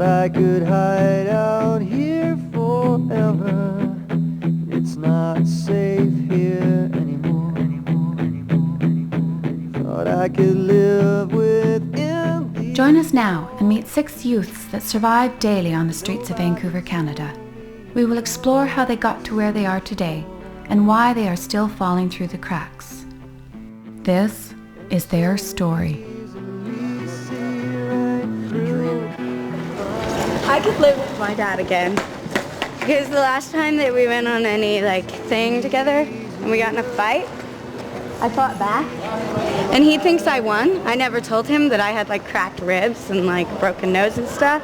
I could hide out here forever. It's not safe here anymore. Thought I could live within the... Join us now and meet 6 youths that survive daily on the streets of Vancouver, Canada. We will explore how they got to where they are today and why they are still falling through the cracks. This is their story. I could live with my dad again. Because the last time that we went on any thing together and we got in a fight, I fought back. And he thinks I won. I never told him that I had cracked ribs and broken nose and stuff.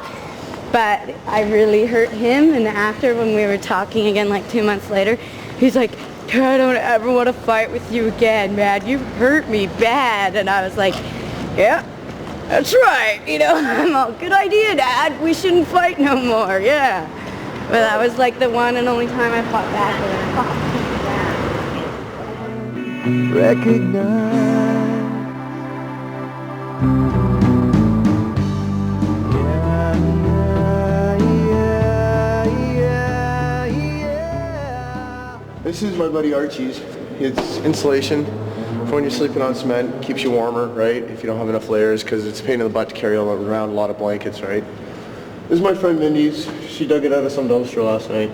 But I really hurt him, and after when we were talking again 2 months later, he's like, I don't ever want to fight with you again, man. You hurt me bad. And I was like, yeah. That's right, I'm all, good idea, Dad. We shouldn't fight no more, yeah. But that was the one and only time I fought back, and I fought back. Recognize. This is my buddy Archie's. It's insulation for when you're sleeping on cement. Keeps you warmer, right? If you don't have enough layers, because it's a pain in the butt to carry around a lot of blankets, right? This is my friend Mindy's. She dug it out of some dumpster last night.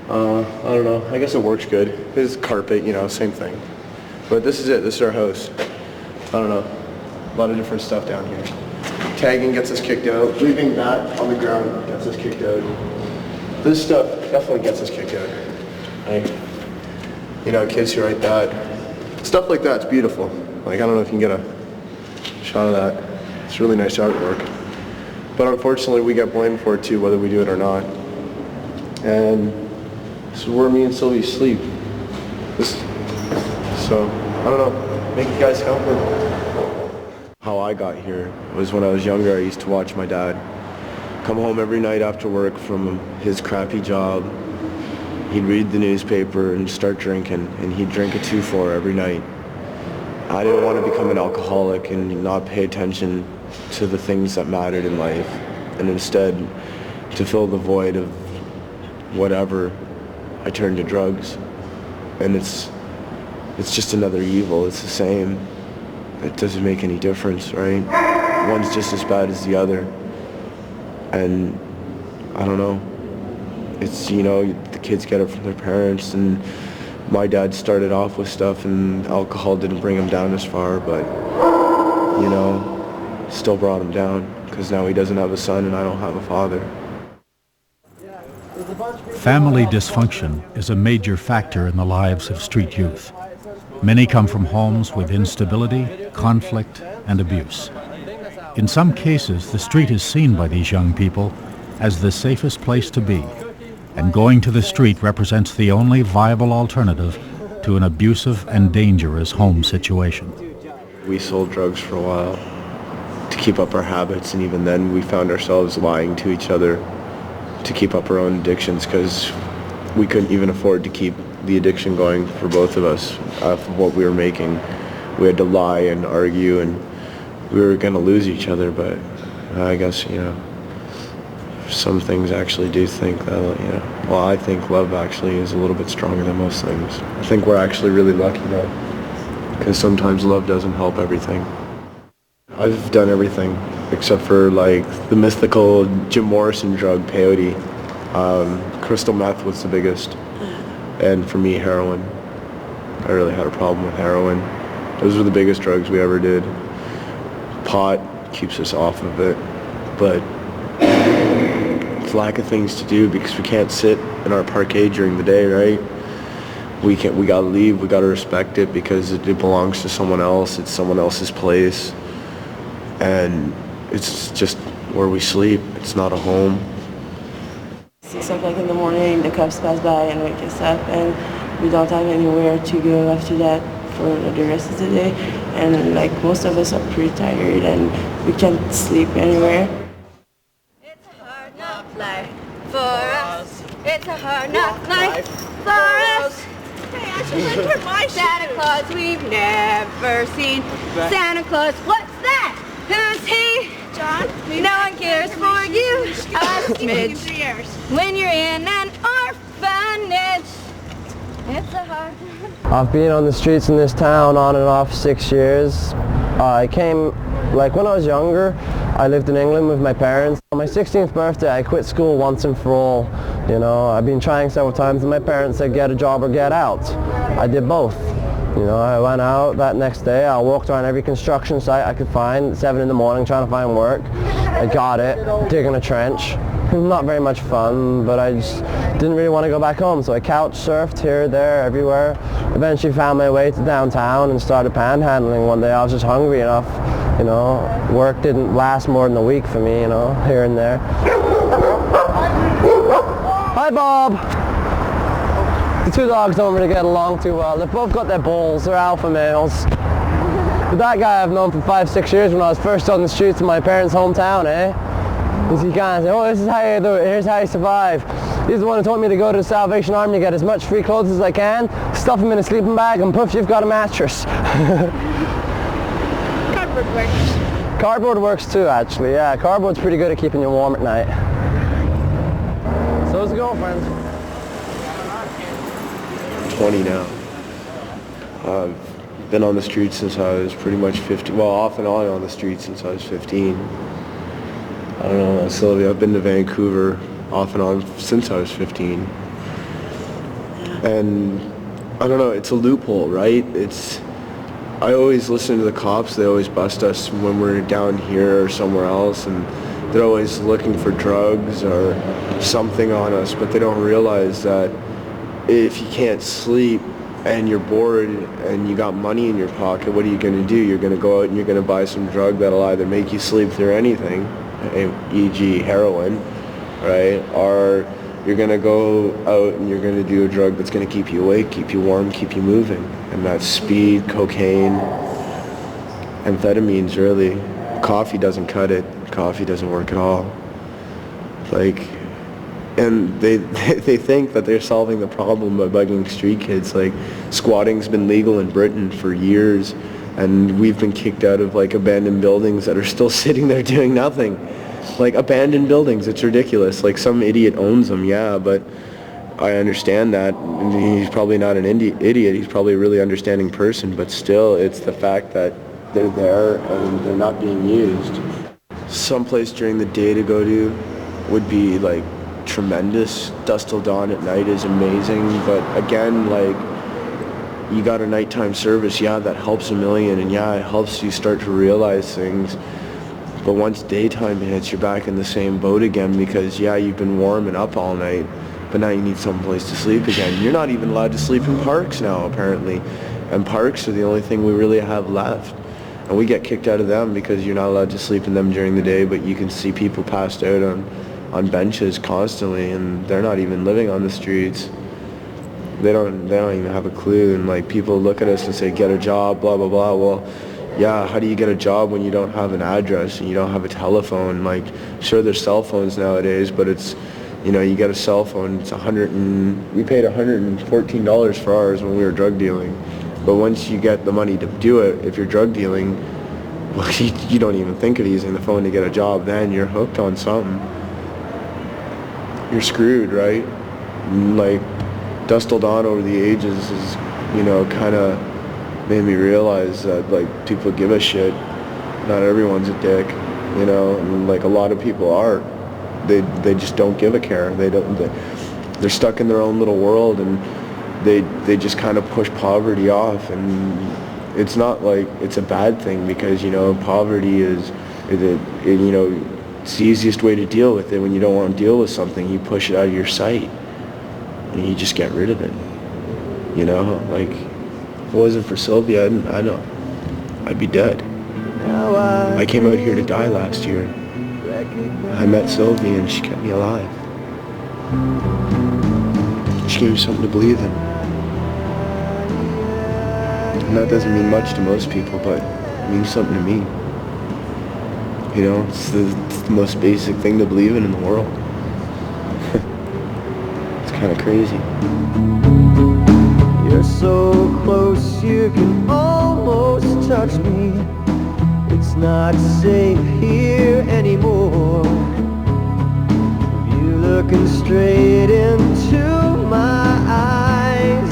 I don't know. I guess it works good. This is carpet, same thing. But this is it. This is our house. I don't know. A lot of different stuff down here. Tagging gets us kicked out. Leaving that on the ground gets us kicked out. This stuff definitely gets us kicked out. Kids who write that. Stuff like that's beautiful. I don't know if you can get a shot of that. It's really nice artwork. But unfortunately, we get blamed for it too, whether we do it or not. And this is where me and Sylvie sleep. So, I don't know. Make you guys comfortable. How I got here was when I was younger, I used to watch my dad come home every night after work from his crappy job. He'd read the newspaper and start drinking, and he'd drink a 2-4 every night. I didn't want to become an alcoholic and not pay attention to the things that mattered in life, and instead, to fill the void of whatever, I turned to drugs. And it's just another evil. It's the same. It doesn't make any difference, right? One's just as bad as the other. And I don't know. It's, the kids get it from their parents, and my dad started off with stuff, and alcohol didn't bring him down as far, but, still brought him down, because now he doesn't have a son and I don't have a father. Family dysfunction is a major factor in the lives of street youth. Many come from homes with instability, conflict, and abuse. In some cases, the street is seen by these young people as the safest place to be, and going to the street represents the only viable alternative to an abusive and dangerous home situation. We sold drugs for a while to keep up our habits, and even then we found ourselves lying to each other to keep up our own addictions, because we couldn't even afford to keep the addiction going for both of us of what we were making. We had to lie and argue, and we were going to lose each other, but I guess, some things actually do think that, I think love actually is a little bit stronger than most things. I think we're actually really lucky though, because sometimes love doesn't help everything. I've done everything except for the mythical Jim Morrison drug, peyote. Crystal meth was the biggest, and for me, heroin. I really had a problem with heroin. Those were the biggest drugs we ever did. Pot keeps us off of it, but it's lack of things to do, because we can't sit in our parquet during the day, right? We gotta leave, we gotta respect it, because it belongs to someone else, it's someone else's place, and it's just where we sleep, it's not a home. 6 o'clock in the morning, the cops pass by and wake us up, and we don't have anywhere to go after that for the rest of the day, and most of us are pretty tired and we can't sleep anywhere. It's a hard knock life for us. It's a hard knock life for us. Hey, I should look for my Santa Claus we've never seen. Santa Claus, what's that? Who's he? No one cares for you, a smidge. When you're in an orphanage, it's a hard time. I've been on the streets in this town on and off 6 years. I came, like when I was younger, I lived in England with my parents. On my 16th birthday, I quit school once and for all. You know, I've been trying several times and my parents said get a job or get out. I did both. You know, I went out that next day. I walked around every construction site I could find at 7 in the morning trying to find work. I got it, digging a trench. Not very much fun, but I just didn't really want to go back home, so I couch surfed here, there, everywhere. Eventually found my way to downtown and started panhandling one day. I was just hungry enough, you know. Work didn't last more than a week for me, you know, here and there. Hi, Bob! The two dogs don't really get along too well. They've both got their balls, they're alpha males. But that guy I've known for 5-6 years when I was first on the streets in my parents' hometown, eh? He kind of said, oh, this is how you do it, here's how you survive. He's the one who told me to go to the Salvation Army to get as much free clothes as I can, stuff them in a sleeping bag, and poof, you've got a mattress. Cardboard works. Cardboard works too, actually, yeah. Cardboard's pretty good at keeping you warm at night. So is the girlfriend. 20 now. I've been on the streets since I was pretty much 15. Well, off and on the streets since I was 15. I don't know, Sylvia, I've been to Vancouver off and on since I was 15. And I don't know, it's a loophole, right? I always listen to the cops, they always bust us when we're down here or somewhere else, and they're always looking for drugs or something on us, but they don't realize that if you can't sleep and you're bored and you got money in your pocket, what are you going to do? You're going to go out and you're going to buy some drug that'll either make you sleep through anything, e.g. heroin, right? Or you're going to go out and you're going to do a drug that's going to keep you awake, keep you warm, keep you moving. And that's speed, cocaine, amphetamines, really. Coffee doesn't cut it. Coffee doesn't work at all. Like, and they think that they're solving the problem by bugging street kids. Like, squatting's been legal in Britain for years, and we've been kicked out of like abandoned buildings that are still sitting there doing nothing. Like, abandoned buildings, it's ridiculous. Like, some idiot owns them, yeah, but I understand that. He's probably not an idiot, he's probably a really understanding person, but still, it's the fact that they're there and they're not being used. Someplace during the day to go to would be like tremendous. Dusk till dawn at night is amazing, but again, like, you got a nighttime service, yeah, that helps a million, and yeah, it helps you start to realize things. But once daytime hits, you're back in the same boat again, because yeah, you've been warm and up all night, but now you need someplace to sleep again. You're not even allowed to sleep in parks now, apparently, and parks are the only thing we really have left. And we get kicked out of them because you're not allowed to sleep in them during the day, but you can see people passed out on benches constantly, and they're not even living on the streets. They don't even have a clue, and like, people look at us and say, get a job, blah, blah, blah. Well, yeah, how do you get a job when you don't have an address and you don't have a telephone? Like, sure, there's cell phones nowadays, but it's, you know, you get a cell phone, it's we paid $114 for ours when we were drug dealing. But once you get the money to do it, if you're drug dealing, well, you don't even think of using the phone to get a job. Then you're hooked on something. You're screwed, right? Like, Dusk Till Dawn over the ages is, you know, kind of made me realize that, like, people give a shit. Not everyone's a dick, you know, and like, a lot of people are. They just don't give a care. They're stuck in their own little world, and they just kind of push poverty off. And it's not like it's a bad thing, because, you know, poverty is you know, it's the easiest way to deal with it. When you don't want to deal with something, you push it out of your sight and you just get rid of it, you know. Like, if it wasn't for Sylvia, I'd be dead. I came out here to die last year. I met Sylvia and she kept me alive. She gave me something to believe in. And that doesn't mean much to most people, but it means something to me. You know, it's the most basic thing to believe in the world. It's kind of crazy. You're so close, you can almost touch me. It's not safe here anymore. You looking straight into my eyes.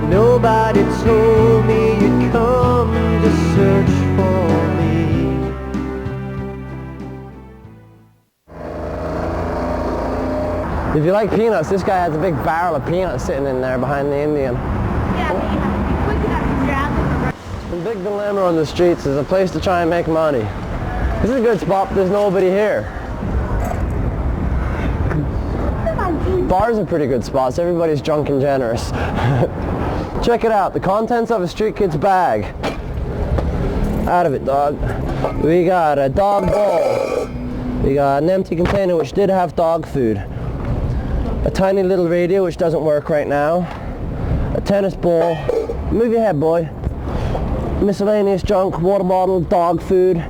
Nobody told me you'd come to search for me. If you like peanuts, this guy has a big barrel of peanuts sitting in there behind the Indian. Yeah, but you have to be quick enough to grab them. The big dilemma on the streets is a place to try and make money. This is a good spot, but there's nobody here. Bars are pretty good spots. Everybody's drunk and generous. Check it out. The contents of a street kid's bag. Out of it, dog. We got a dog bowl. We got an empty container which did have dog food. A tiny little radio which doesn't work right now. A tennis ball. Move your head, boy. Miscellaneous junk, water bottle, dog food,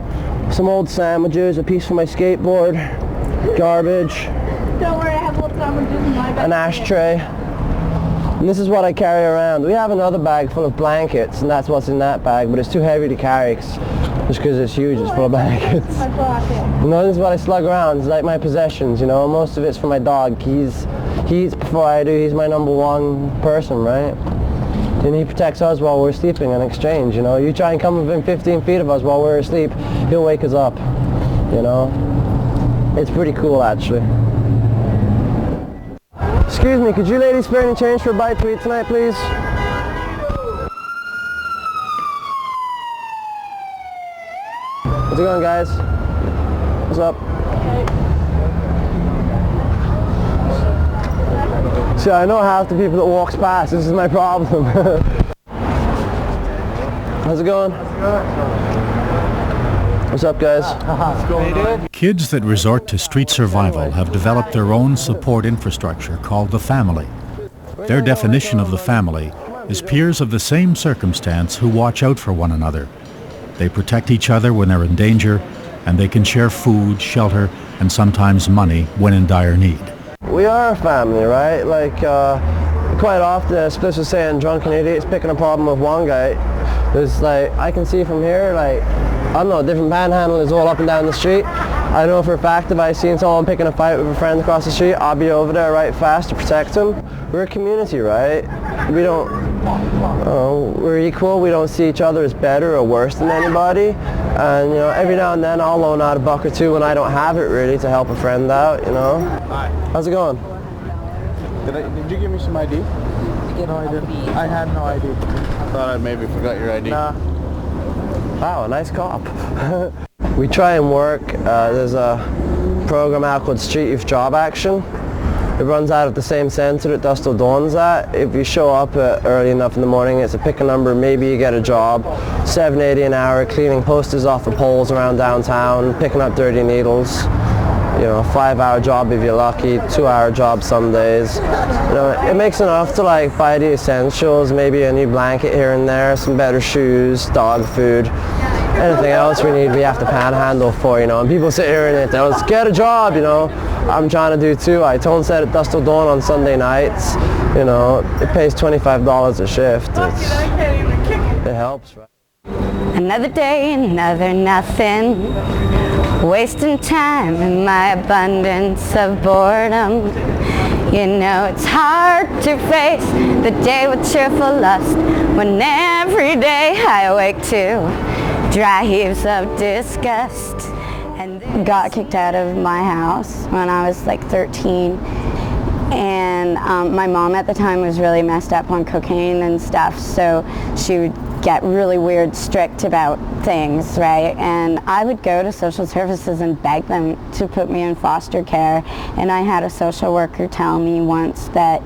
some old sandwiches, a piece for my skateboard, garbage. Don't worry, I have little sandwiches in my bag. An ashtray. And this is what I carry around. We have another bag full of blankets, and that's what's in that bag, but it's too heavy to carry just because it's huge. It's full of blankets. You know, this is what I slug around. It's like my possessions, you know. Most of it's for my dog. He eats before I do. He's my number one person, right? And he protects us while we're sleeping in exchange, you know. You try and come within 15 feet of us while we're asleep, he'll wake us up, you know. It's pretty cool, actually. Excuse me, could you ladies spare any change for a bite to eat tonight, please? How's it going, guys? What's up? See, I know half the people that walks past. This is my problem. How's it going? What's up, guys? Kids that resort to street survival have developed their own support infrastructure called the family. Their definition of the family is peers of the same circumstance who watch out for one another. They protect each other when they're in danger, and they can share food, shelter, and sometimes money when in dire need. We are a family, right? Like, quite often, as Splish was saying, drunken idiots picking a problem with one guy. There's like, I can see from here, like, I don't know, different panhandlers all up and down the street. I know for a fact if I seen someone picking a fight with a friend across the street, I'll be over there right fast to protect them. We're a community, right? We don't, we're equal. We don't see each other as better or worse than anybody. And, you know, every now and then I'll loan out a buck or two when I don't have it really to help a friend out, you know. Hi. How's it going? Did you give me some ID? No, I didn't. I had no ID. I thought I maybe forgot your ID. Nah. Wow, a nice cop. We try and work. There's a program out called Street Youth Job Action. It runs out of the same centre that Dust Till Dawn's at. If you show up early enough in the morning, it's a pick a number, maybe you get a job. $7.80 an hour, cleaning posters off the poles around downtown, picking up dirty needles. You know, 5-hour job if you're lucky, 2-hour job some days. You know, it makes enough to like buy the essentials, maybe a new blanket here and there, some better shoes, dog food. Anything else we need, we have to panhandle for, you know. And people sit here and they tell us, get a job, you know. I'm trying to do too. I tone set at Dust Till Dawn on Sunday nights. You know, it pays $25 a shift. It helps, right? Another day, another nothing. Wasting time in my abundance of boredom. You know it's hard to face the day with cheerful lust when every day I awake to dry heaves of disgust. And got kicked out of my house when I was like 13. And my mom at the time was really messed up on cocaine and stuff, so she would get really weird, strict about things, right? And I would go to social services and beg them to put me in foster care. And I had a social worker tell me once that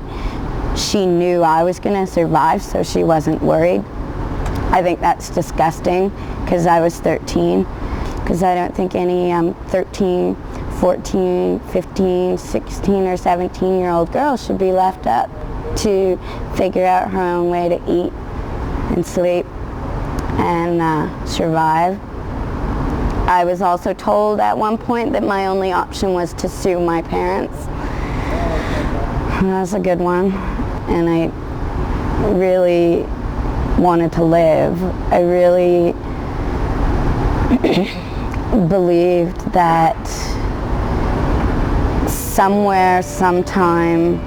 she knew I was going to survive, so she wasn't worried. I think that's disgusting because I was 13, because I don't think any 13, 14, 15, 16 or 17-year-old girl should be left up to figure out her own way to eat and sleep and survive. I was also told at one point that my only option was to sue my parents. That was a good one, and I really wanted to live. I really believed that somewhere, sometime,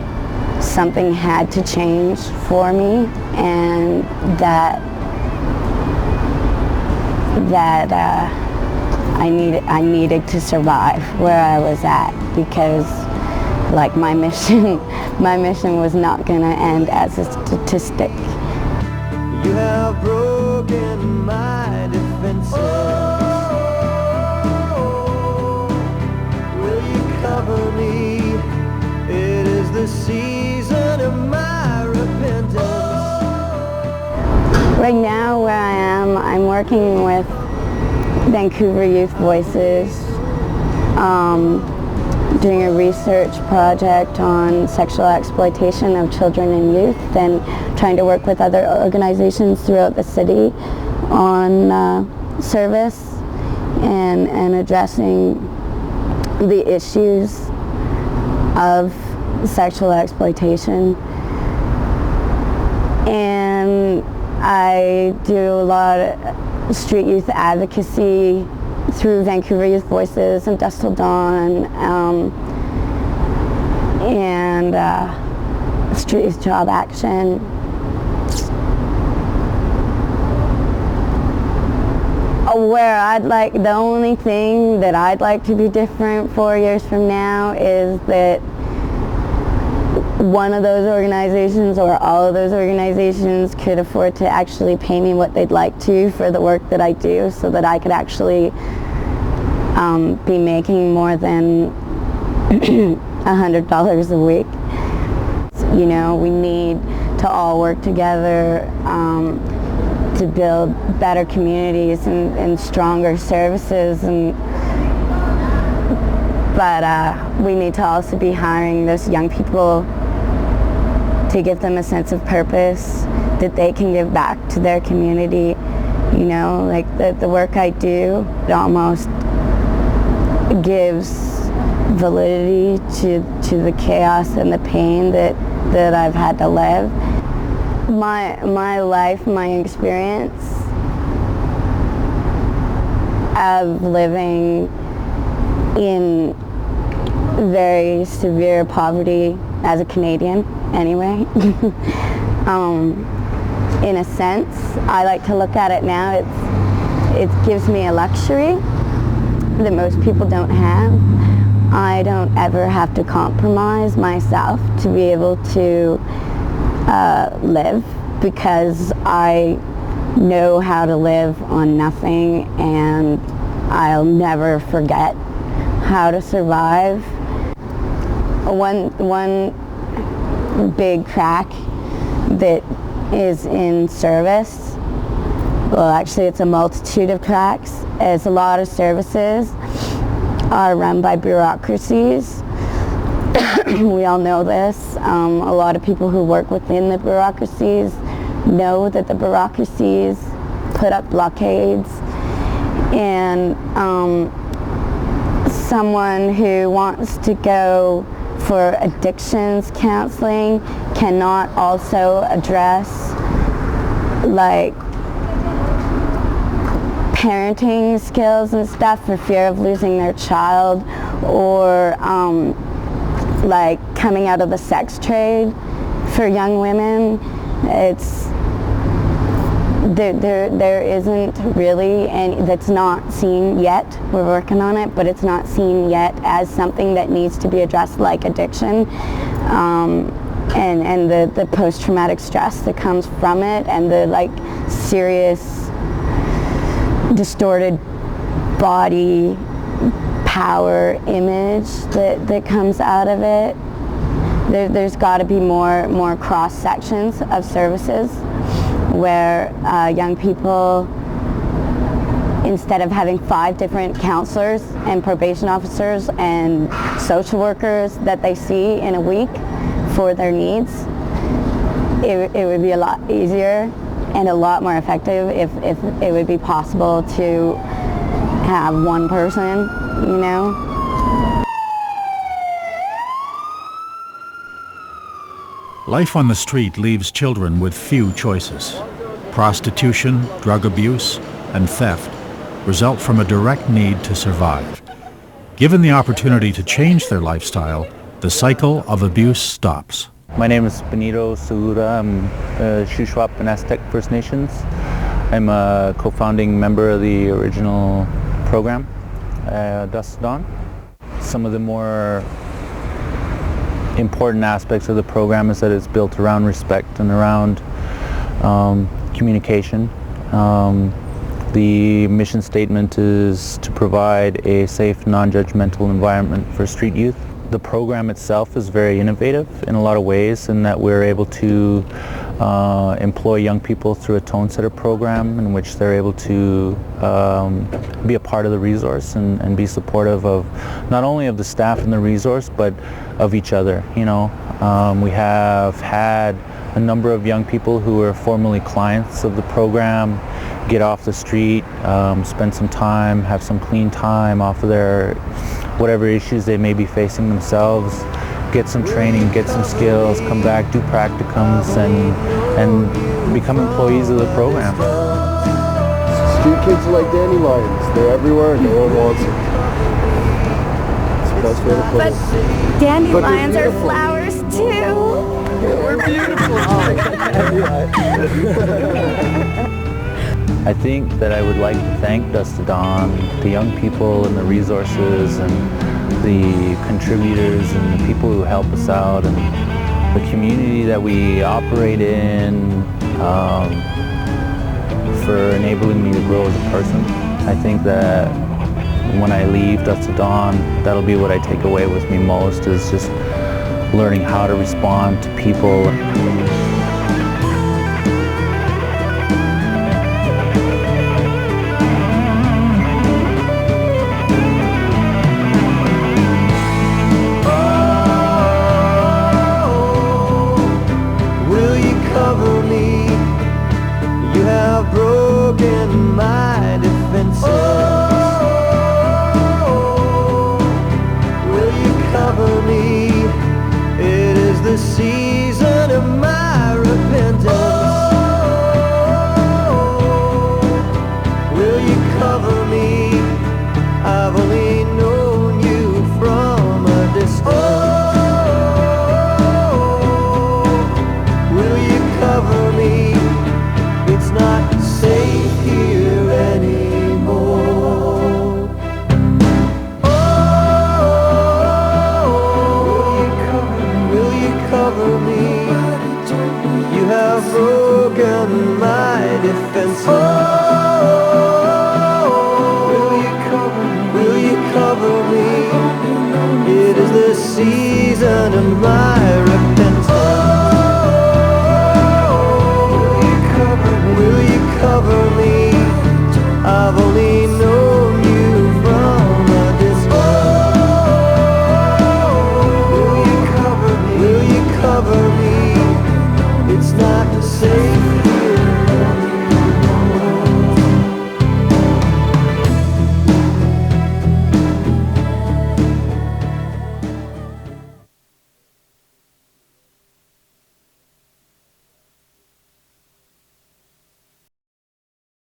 something had to change for me, and that I needed to survive where I was at, because like my mission was not going to end as a statistic. You have broken my defenses. Will you cover me? It is the season of my repentance. Right now where I am, I'm working with Vancouver Youth Voices, doing a research project on sexual exploitation of children and youth, and trying to work with other organizations throughout the city on service and addressing the issues of sexual exploitation. And I do a lot of street youth advocacy through Vancouver Youth Voices and Dust Till Dawn, and Street Youth Job Action. The only thing that I'd like to be different 4 years from now is that one of those organizations or all of those organizations could afford to actually pay me what they'd like to for the work that I do, so that I could actually be making more than $100 a week. You know, we need to all work together to build better communities and stronger services, but we need to also be hiring those young people to give them a sense of purpose that they can give back to their community. You know, like the work I do, it almost gives validity to the chaos and the pain that I've had to live. My life, my experience of living in very severe poverty as a Canadian anyway. In a sense, I like to look at it now, it gives me a luxury that most people don't have. I don't ever have to compromise myself to be able to live, because I know how to live on nothing, and I'll never forget how to survive. One big crack that is in service, well, actually it's a multitude of cracks, as a lot of services are run by bureaucracies. We all know this. A lot of people who work within the bureaucracies know that the bureaucracies put up blockades, and someone who wants to go for addictions counseling cannot also address like parenting skills and stuff for fear of losing their child, or like coming out of the sex trade for young women. It's there isn't really, and that's not seen yet. We're working on it, but it's not seen yet as something that needs to be addressed, like addiction, and the post-traumatic stress that comes from it, and the like serious distorted body power image that comes out of it. There's got to be more cross sections of services where young people, instead of having 5 different counselors and probation officers and social workers that they see in a week for their needs, it would be a lot easier and a lot more effective if it would be possible to have one person, you know. Life on the street leaves children with few choices. Prostitution, drug abuse, and theft result from a direct need to survive. Given the opportunity to change their lifestyle, the cycle of abuse stops. My name is Benito Segura. I'm Shuswap and Aztec First Nations. I'm a co-founding member of the original program, Dusk to Dawn. Some of the more important aspects of the program is that it's built around respect and around communication. The mission statement is to provide a safe, non-judgmental environment for street youth. The program itself is very innovative in a lot of ways in that we're able to employ young people through a tone setter program in which they're able to be a part of the resource and be supportive of not only of the staff and the resource but of each other. You know, we have had a number of young people who were formerly clients of the program get off the street, spend some time, have some clean time off of their whatever issues they may be facing themselves, get some training, get some skills, come back, do practicums, and become employees of the program. Street kids are like dandelions. They're everywhere and no one wants them. It's the best way to put it. But dandelions are flowers too. We're beautiful. I think that I would like to thank Dusk to Dawn, the young people and the resources and the contributors and the people who help us out and the community that we operate in for enabling me to grow as a person. I think that when I leave Dusk to Dawn, that'll be what I take away with me most, is just learning how to respond to people.